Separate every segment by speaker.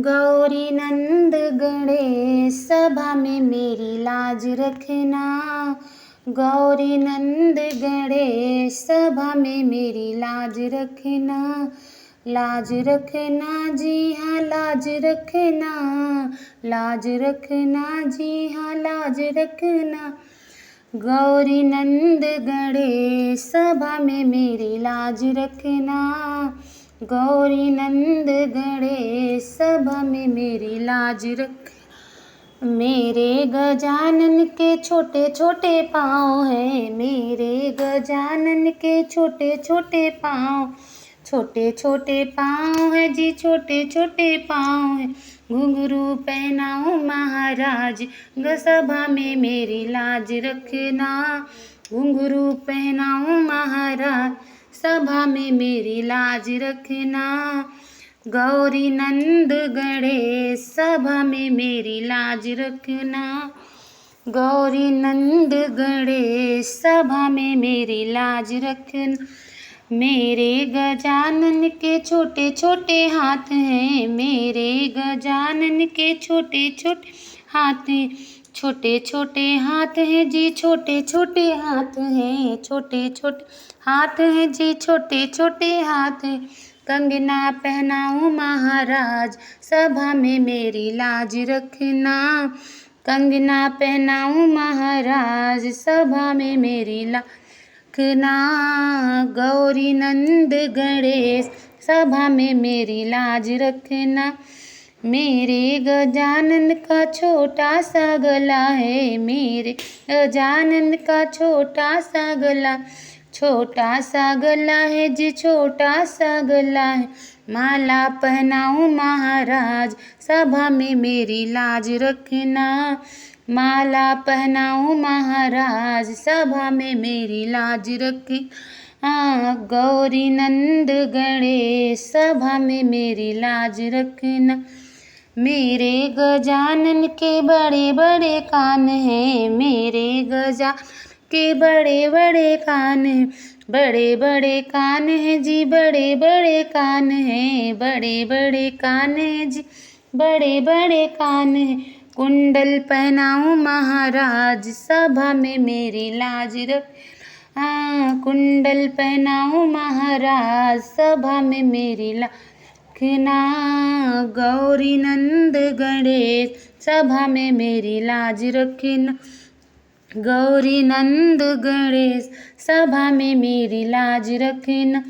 Speaker 1: गौरी नंद गणेश सभा में मेरी लाज रखना। गौरी नंद गणेश सभा में मेरी लाज रखना। लाज रखना जी हाँ लाज रखना। लाज रखना जी हाँ लाज रखना। गौरी नंद गणेश सभा में मेरी लाज रखना। गौरी नंद गणेश सभा में मेरी लाज रख। मेरे गजानन के छोटे छोटे पाँव हैं। मेरे गजानन के छोटे छोटे पाँव। छोटे छोटे पाँव है जी छोटे छोटे पाँव है। घुंघरू पहनाऊँ महाराज सभा में मेरी लाज रखना। घुंघरू पहनाऊँ महाराज सभा में मेरी लाज रखना। गौरी नंद गणेश सभा में मेरी लाज रखना। गौरी नंद गणेश सभा में मेरी लाज रखना। मेरे गजानन के छोटे छोटे हाथ हैं। मेरे गजानन के छोटे छोटे हाथ हैं। छोटे छोटे हाथ हैं जी छोटे छोटे हाथ हैं। छोटे छोटे हाथ हैं जी छोटे छोटे हाथ हैं। कंगना पहनाऊँ महाराज सभा में मेरी लाज रखना। कंगना पहनाऊँ महाराज सभा में मेरी लाज रखना। गौरी नंद गणेश सभा में मेरी लाज रखना। मेरे गजानन का छोटा सा गला है। मेरे गजानन का छोटा सा गला। छोटा सा गला है जी छोटा सा गला है। माला पहनाऊँ महाराज सभा में मेरी लाज रखना। माला पहनाऊँ महाराज सभा में मेरी लाज रखना। गौरी नंद गणेश सभा में मेरी लाज रखना। मेरे गजानन के बड़े बड़े कान हैं। मेरे गजानन के बड़े बड़े कान हैं। बड़े बड़े कान हैं जी बड़े बड़े कान हैं। बड़े बड़े कान हैं जी बड़े बड़े कान हैं। कुंडल पहनाऊँ महाराज सभा में मेरी लाज रखना। कुंडल पहनाऊँ महाराज सभा में मेरी लाज रखना। गौरी नंद गणेश सभा में मेरी लाज रखना। गौरी नंद गणेश सभा में मेरी लाज रखना।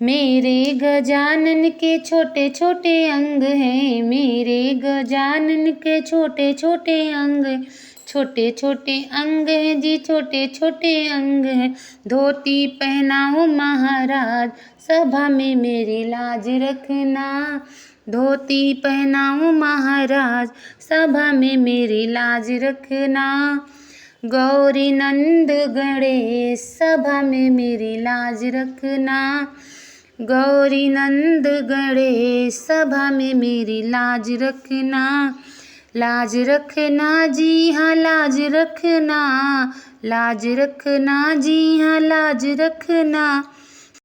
Speaker 1: मेरे गजानन के छोटे छोटे अंग हैं। मेरे गजानन के छोटे छोटे अंग। छोटे छोटे अंग हैं जी छोटे छोटे अंग हैं। धोती पहनाऊँ महाराज सभा में मेरी लाज रखना। धोती पहनाऊँ महाराज सभा में मेरी लाज रखना। गौरी नंद गणेश सभा में मेरी लाज रखना। गौरी नंद गणेश सभा में मेरी लाज रखना। लाज रखना जी हाँ लाज रखना। लाज रखना जी हाँ लाज रखना।